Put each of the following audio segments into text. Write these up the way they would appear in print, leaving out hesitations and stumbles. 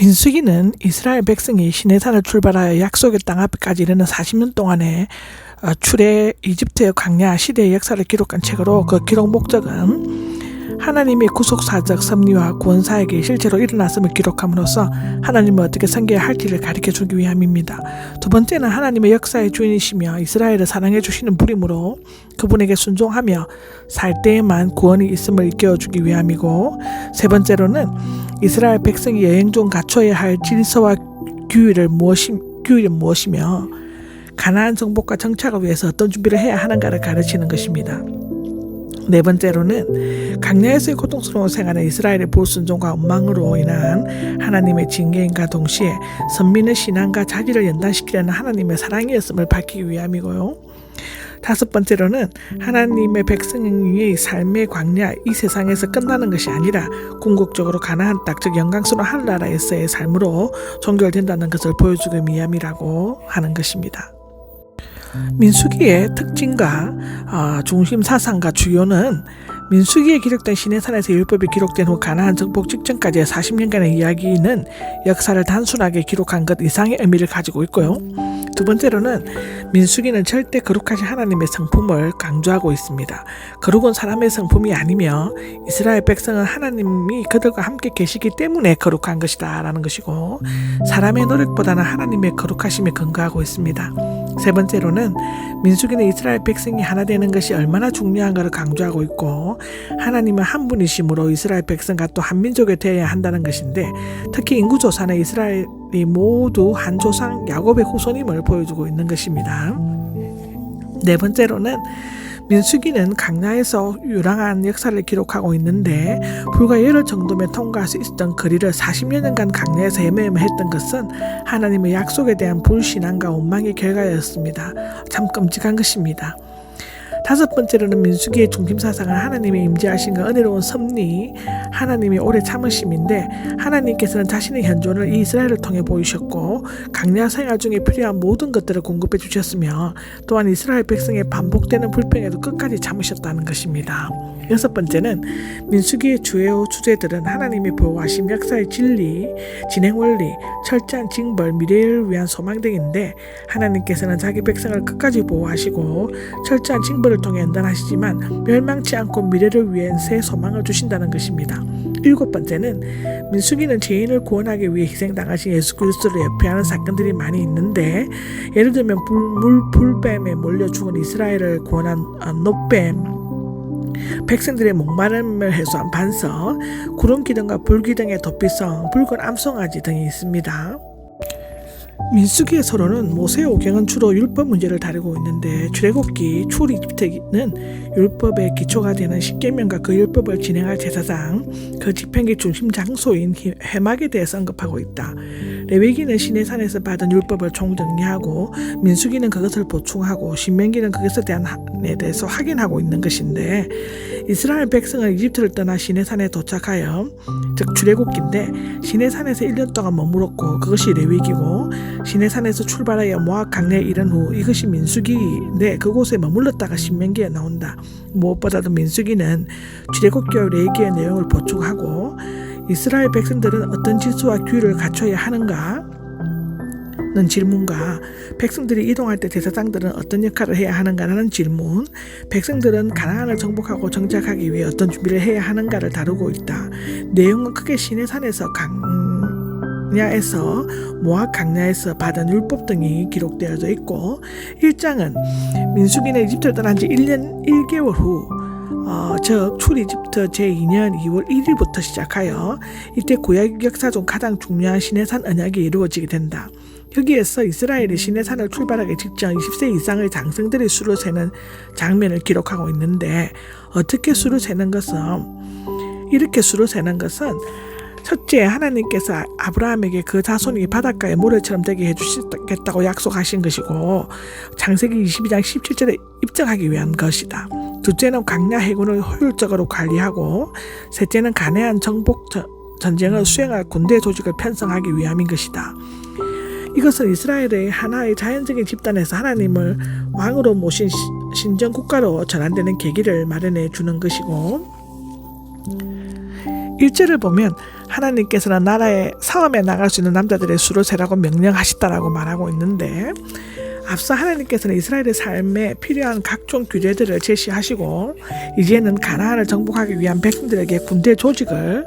민수기는 이스라엘 백성이 시내산을 출발하여 약속의 땅 앞까지 이르는 40년 동안의 출애 이집트의 광야 시대의 역사를 기록한 책으로 그 기록 목적은 하나님의 구속사적 섭리와 구원사에게 실제로 일어났음을 기록함으로써 하나님을 어떻게 섬겨야 할지를 가르쳐주기 위함입니다. 두 번째는 하나님의 역사의 주인이시며 이스라엘을 사랑해 주시는 분이므로 그분에게 순종하며 살 때에만 구원이 있음을 일깨워주기 위함이고, 세 번째로는 이스라엘 백성이 여행 중 갖춰야 할 질서와 규율은 무엇이며 가나안 정복과 정착을 위해서 어떤 준비를 해야 하는가를 가르치는 것입니다. 네 번째로는 광야에서의 고통스러운 생활은 이스라엘의 불순종과 엉망으로 인한 하나님의 징계인과 동시에 선민의 신앙과 자질을 연단시키려는 하나님의 사랑이었음을 밝히기 위함이고요. 다섯 번째로는 하나님의 백성의 삶의 광야, 이 세상에서 끝나는 것이 아니라 궁극적으로 가나안 땅, 즉 영광스러운 하늘나라에서의 삶으로 종결된다는 것을 보여주기 위함이라고 하는 것입니다. 민수기의 특징과 중심 사상과 주요는 민수기에 기록된 시내산에서 율법이 기록된 후 가나안 정복 직전까지의 40년간의 이야기는 역사를 단순하게 기록한 것 이상의 의미를 가지고 있고요. 두 번째로는 민수기는 절대 거룩하신 하나님의 성품을 강조하고 있습니다. 거룩은 사람의 성품이 아니며 이스라엘 백성은 하나님이 그들과 함께 계시기 때문에 거룩한 것이다 라는 것이고, 사람의 노력보다는 하나님의 거룩하심에 근거하고 있습니다. 세 번째로는 민수기는 이스라엘 백성이 하나 되는 것이 얼마나 중요한가를 강조하고 있고, 하나님은 한 분이시므로 이스라엘 백성과 또 한 민족이 되어야 한다는 것인데, 특히 인구조사는 이스라엘이 모두 한 조상 야곱의 후손임을 보여주고 있는 것입니다. 네 번째로는 민수기는 광야에서 유랑한 역사를 기록하고 있는데, 불과 열흘 정도면 통과할 수 있었던 거리를 40여 년간 광야에서 헤매며 했던 것은 하나님의 약속에 대한 불신앙과 원망의 결과였습니다. 참 끔찍한 것입니다. 다섯 번째로는 민수기의 중심사상은 하나님의 임재하심과 은혜로운 섭리, 하나님의 오래 참으심인데, 하나님께서는 자신의 현존을 이스라엘을 통해 보이셨고 광야 생활 중에 필요한 모든 것들을 공급해 주셨으며, 또한 이스라엘 백성의 반복되는 불평에도 끝까지 참으셨다는 것입니다. 여섯 번째는 민수기의 주요 주제들은 하나님의 보호하심, 역사의 진리, 진행 원리, 철저한 징벌, 미래를 위한 소망 등인데, 하나님께서는 자기 백성을 끝까지 보호하시고 철저한 징벌을 통해 연단하시지만 멸망치 않고 미래를 위한 새 소망을 주신다는 것입니다. 일곱 번째는 민수기는 죄인을 구원하기 위해 희생당하신 예수 그리스도를 예표하는 사건들이 많이 있는데, 예를 들면 불뱀에 몰려 죽은 이스라엘을 구원한 놋뱀, 백성들의 목마름을 해소한 반석, 구름 기둥과 불 기둥의 도피성, 붉은 암송아지 등이 있습니다. 민수기의 서론은 모세의 오경은 주로 율법 문제를 다루고 있는데, 출애굽기, 출이집트기는 율법의 기초가 되는 십계명과 그 율법을 진행할 제사장, 그 집행의 중심 장소인 회막에 대해서 언급하고 있다. 레위기는 시내산에서 받은 율법을 총정리하고, 민수기는 그것을 보충하고, 신명기는 그것에 대해서 확인하고 있는 것인데, 이스라엘 백성은 이집트를 떠나 시내산에 도착하여, 즉 출애굽기인데 시내산에서 1년 동안 머물었고, 그것이 레위기고, 시내산에서 출발하여 모압 강내에 이른 후 이것이 민수기인데 그곳에 머물렀다가 신명기에 나온다. 무엇보다도 민수기는 출애굽기와 레위기의 내용을 보충하고, 이스라엘 백성들은 어떤 질서와 규율을 갖춰야 하는가 는 질문과, 백성들이 이동할 때 제사장들은 어떤 역할을 해야 하는가라는 질문, 백성들은 가나안을 정복하고 정착하기 위해 어떤 준비를 해야 하는가를 다루고 있다. 내용은 크게 시내산에서 광야에서 모압 강야에서 받은 율법 등이 기록되어져 있고, 1장은 민수기는 이집트를 떠난 지 1년 1개월 후, 즉 출이집트 제2년 2월 1일부터 시작하여 이때 구약 역사 중 가장 중요한 시내산 언약이 이루어지게 된다. 여기에서 이스라엘이 시내산을 출발하기 직전 20세 이상의 장성들이 수를 세는 장면을 기록하고 있는데, 어떻게 수를 세는 것은, 이렇게 수를 세는 것은 첫째, 하나님께서 아브라함에게 그 자손이 바닷가의 모래처럼 되게 해주시겠다고 약속하신 것이고, 창세기 22장 17절에 입증하기 위한 것이다. 둘째는 광야 해군을 효율적으로 관리하고, 셋째는 가나안 정복 전쟁을 수행할 군대 조직을 편성하기 위함인 것이다. 이것은 이스라엘의 하나의 자연적인 집단에서 하나님을 왕으로 모신 신정 국가로 전환되는 계기를 마련해 주는 것이고, 1절을 보면 하나님께서는 나라에 싸움에 나갈 수 있는 남자들의 수를 세라고 명령하셨다라고 말하고 있는데, 앞서 하나님께서는 이스라엘의 삶에 필요한 각종 규례들을 제시하시고 이제는 가나안을 정복하기 위한 백성들에게 군대 조직을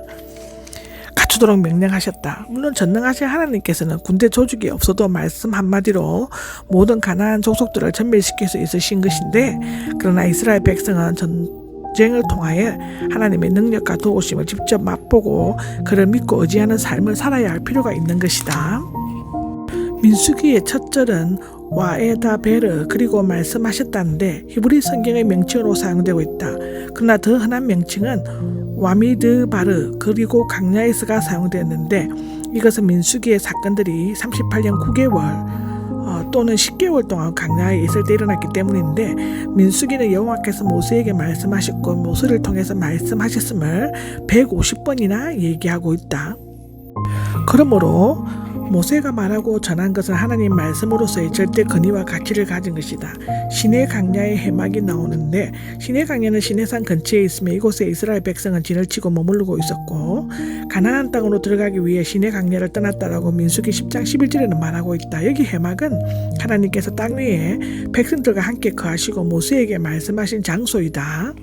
갖추도록 명령하셨다. 물론 전능하신 하나님께서는 군대 조직이 없어도 말씀 한마디로 모든 가나안 족속들을 전멸시킬 수 있으신 것인데, 그러나 이스라엘 백성은 전쟁을 통하여 하나님의 능력과 도우심을 직접 맛보고 그를 믿고 의지하는 삶을 살아야 할 필요가 있는 것이다. 민수기의 첫 절은 와에다 베르 그리고 말씀하셨다는데 히브리 성경의 명칭으로 사용되고 있다. 그러나 더 흔한 명칭은 와미드 바르 그리고 강야에서가 사용되었는데, 이것은 민수기의 사건들이 38년 9개월 또는 10개월 동안 강야에 있을 때 일어났기 때문인데, 민수기는 여호와께서 모세에게 말씀하셨고 모세를 통해서 말씀하셨음을 150번이나 얘기하고 있다. 그러므로 모세가 말하고 전한 것은 하나님 말씀으로서의 절대 권위와 가치를 가진 것이다. 시내 강야의 해막이 나오는데, 시내 강야는 시내산 근처에 있으며 이곳에 이스라엘 백성은 진을 치고 머무르고 있었고 가나안 땅으로 들어가기 위해 시내 강야를 떠났다라고 민수기 10장 11절에는 말하고 있다. 여기 해막은 하나님께서 땅 위에 백성들과 함께 거하시고 모세에게 말씀하신 장소이다.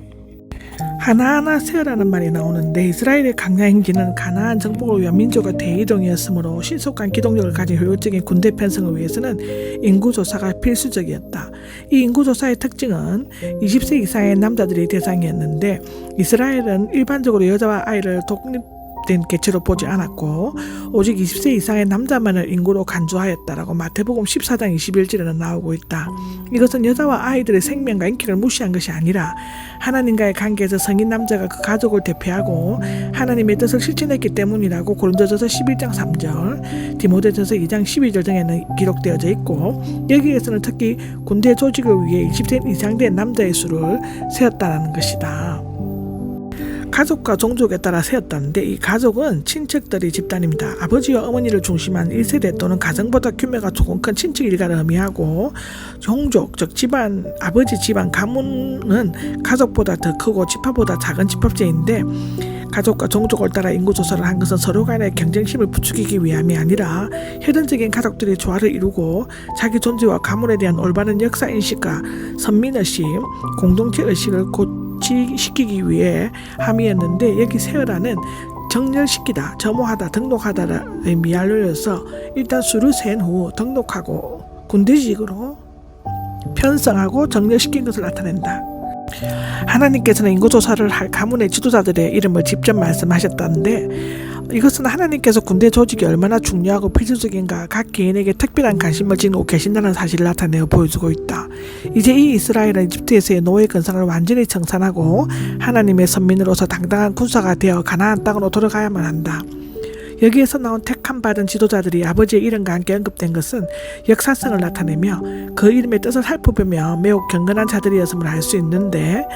하나하나 세어라는 말이 나오는데, 이스라엘의 강야 행진은 가나안 정복을 위한 민족의 대이동이었으므로 신속한 기동력을 가진 효율적인 군대 편성을 위해서는 인구조사가 필수적이었다. 이 인구조사의 특징은 20세 이상의 남자들이 대상이었는데, 이스라엘은 일반적으로 여자와 아이를 독립된 개체로 보지 않았고 오직 20세 이상의 남자만을 인구로 간주하였다라고 마태복음 14장 21절에는 나오고 있다. 이것은 여자와 아이들의 생명과 인격을 무시한 것이 아니라 하나님과의 관계에서 성인 남자가 그 가족을 대표하고 하나님의 뜻을 실천했기 때문이라고 고린도전서 11장 3절, 디모데전서 2장 12절 등에는 기록되어져 있고, 여기에서는 특히 군대 조직을 위해 20세 이상 된 남자의 수를 세었다는 것이다. 가족과 종족에 따라 세웠다는데, 이 가족은 친척들의 집단입니다. 아버지와 어머니를 중심한 1세대 또는 가정보다 규모가 조금 큰 친척 일가를 의미하고, 종족, 즉 집안, 아버지 집안 가문은 가족보다 더 크고 집합보다 작은 집합제인데, 가족과 종족을 따라 인구조사를 한 것은 서로 간의 경쟁심을 부추기기 위함이 아니라 혈연적인 가족들의 조화를 이루고 자기 존재와 가문에 대한 올바른 역사인식과 선민의식, 공동체의식을 고취시키기 위해 함이었는데, 여기 세어라는 정렬시키다, 점호하다, 등록하다의 미알로여서 일단 수를 센 후 등록하고 군대직으로 편성하고 정렬시킨 것을 나타낸다. 하나님께서는 인구조사를 할 가문의 지도자들의 이름을 직접 말씀하셨다는데, 이것은 하나님께서 군대 조직이 얼마나 중요하고 필수적인가 각 개인에게 특별한 관심을 지니고 계신다는 사실을 나타내어 보여주고 있다. 이제 이 이스라엘은 이집트에서의 노예 근성을 완전히 청산하고 하나님의 선민으로서 당당한 군사가 되어 가나안 땅으로 돌아가야만 한다. 여기에서 나온 택함 받은 지도자들이 아버지의 이름과 함께 언급된 것은 역사성을 나타내며 그 이름의 뜻을 살펴보며 매우 경건한 자들이었음을 알 수 있는데,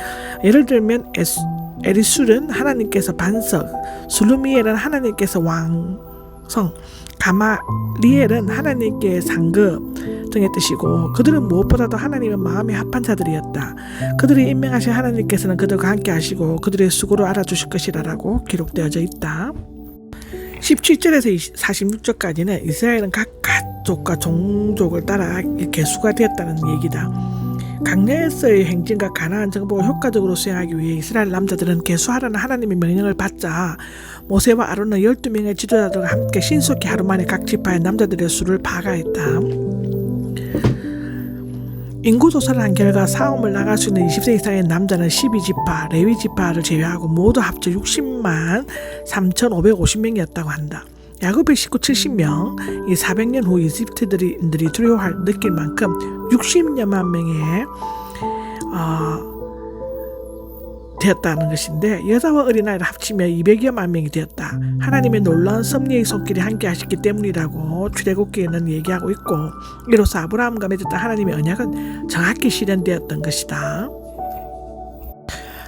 예를 들면 에리술은 하나님께서 반석, 술루미엘은 하나님께서 왕성, 가마리엘은 하나님께 상급 등의 뜻이고, 그들은 무엇보다도 하나님의 마음에 합한 자들이었다. 그들이 임명하신 하나님께서는 그들과 함께 하시고 그들의 수고를 알아주실 것이라고 기록되어져 있다. 17절에서 46절까지는 이스라엘은 각 가족과 종족을 따라 개수가 되었다는 얘기다. 강야에서의 행진과 가나안 정복을 효과적으로 수행하기 위해 이스라엘 남자들은 개수하라는 하나님의 명령을 받자 모세와 아론은 12명의 지도자들과 함께 신속히 하루 만에 각 지파의 남자들의 수를 파악했다. 인구조사를 한 결과 싸움을 나갈 수 있는 20세 이상의 남자는 12지파, 레위지파를 제외하고 모두 합쳐 60만 3,550명이었다고 한다. 야곱의 식구 70명, 이 400년 후 이집트들이 두려워할 느낄 만큼 60여만 명의 되었다는 것인데, 여자와 어린아이를 합치면 200여만 명이 되었다. 하나님의 놀라운 섭리의 손길이 함께 하셨기 때문이라고 출애굽기에는 얘기하고 있고, 이로써 아브라함과 맺었던 하나님의 언약은 정확히 실현되었던 것이다.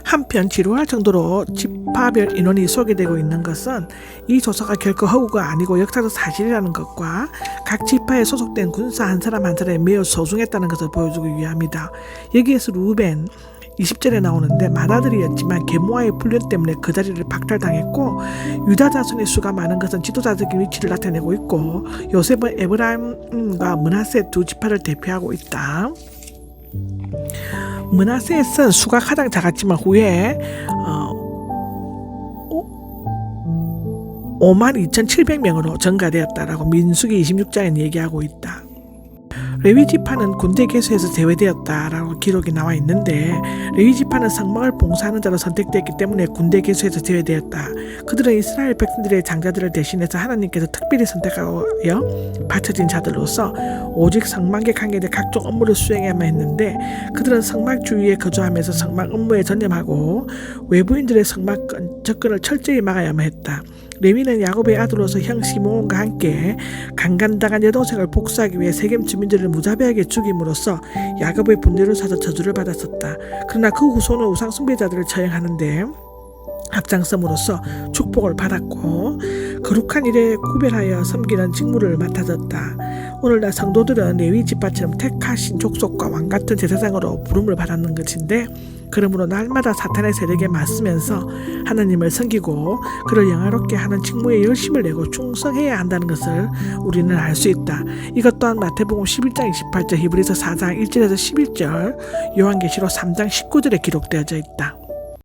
한편 지루할 정도로 지파별 인원이 소개되고 있는 것은 이 조사가 결코 허구가 아니고 역사적 사실이라는 것과 각 지파에 소속된 군사 한 사람 한 사람이 매우 소중했다는 것을 보여주기 위함이다. 여기에서 루벤, 20절에 나오는데 맏아들이었지만 계모아의 불륜 때문에 그 자리를 박탈당했고 유다 자손의 수가 많은 것은 지도자적인 위치를 나타내고 있고 요셉은 에브라임과 므낫세 두 지파를 대표하고 있다. 므낫세의 수가 가장 작았지만 후에 52,700명으로 증가되었다라고 민수기 26장에 얘기하고 있다. 레위 지파는 군대 개수에서 제외되었다라고 기록이 나와 있는데 레위 지파는 성막을 봉사하는 자로 선택되었기 때문에 군대 개수에서 제외되었다. 그들은 이스라엘 백성들의 장자들을 대신해서 하나님께서 특별히 선택하여 바쳐진 자들로서 오직 성막에 관계된 각종 업무를 수행해야만 했는데 그들은 성막 주위에 거주하면서 성막 업무에 전념하고 외부인들의 성막 접근을 철저히 막아야만 했다. 레위는 야곱의 아들로서 형 시므온과 함께 강간당한 여동생을 복수하기 위해 세겜 주민들을 무자비하게 죽임으로써 야곱의 분노를 사서 저주를 받았었다. 그러나 그 후손은 우상 숭배자들을 처형하는데 앞장섬으로써 축복을 받았고 거룩한 일에 구별하여 섬기는 직무를 맡아졌다. 오늘날 성도들은 레위 지파처럼 택하신 족속과 왕같은 제사장으로 부름을 받았는 것인데 그러므로 날마다 사탄의 세력에 맞서면서 하나님을 섬기고 그를 영화롭게 하는 직무에 열심을 내고 충성해야 한다는 것을 우리는 알 수 있다. 이것 또한 마태복음 11장 28절, 히브리서 4장 1절에서 11절, 요한계시록 3장 19절에 기록되어져 있다.